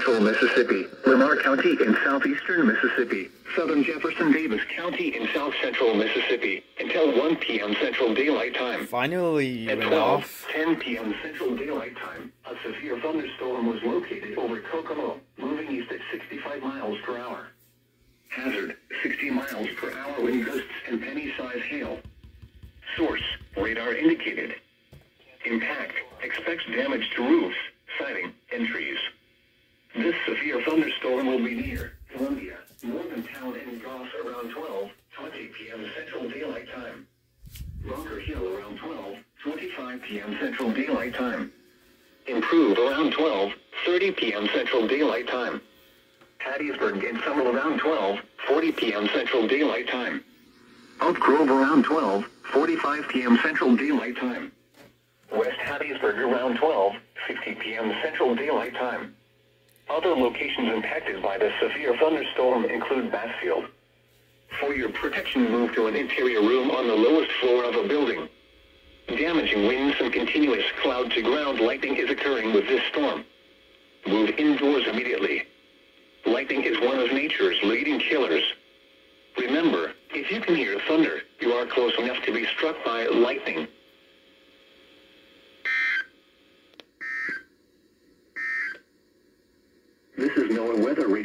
central Mississippi, Lamar County in southeastern Mississippi, southern Jefferson Davis County in south central Mississippi, until 1 p.m. Central Daylight Time. Finally, you At went off. 10 p.m. Central Daylight Time, a severe thunderstorm was located over Kokomo, moving east at 65 miles per hour. Hazard, 60 miles per hour wind gusts and penny-size hail. Source, radar indicated. Impact, expects damage to roofs, siding, and trees. This severe thunderstorm will be near Columbia, Morgantown, and Goss around 12:20 p.m. Central Daylight Time. Bunker Hill around 12:25 p.m. Central Daylight Time. Improve around 12:30 p.m. Central Daylight Time. Hattiesburg and Summerall around 12:40 p.m. Central Daylight Time. Oak Grove around 12:45 p.m. Central Daylight Time. West Hattiesburg around 12:50 p.m. Central Daylight Time. Other locations impacted by the severe thunderstorm include Bassfield. For your protection, move to an interior room on the lowest floor of a building. Damaging winds and continuous cloud-to-ground lightning is occurring with this storm. Move indoors immediately. Lightning is one of nature's leading killers. Remember, if you can hear thunder, you are close enough to be struck by lightning. This is NOAA Weather Radio.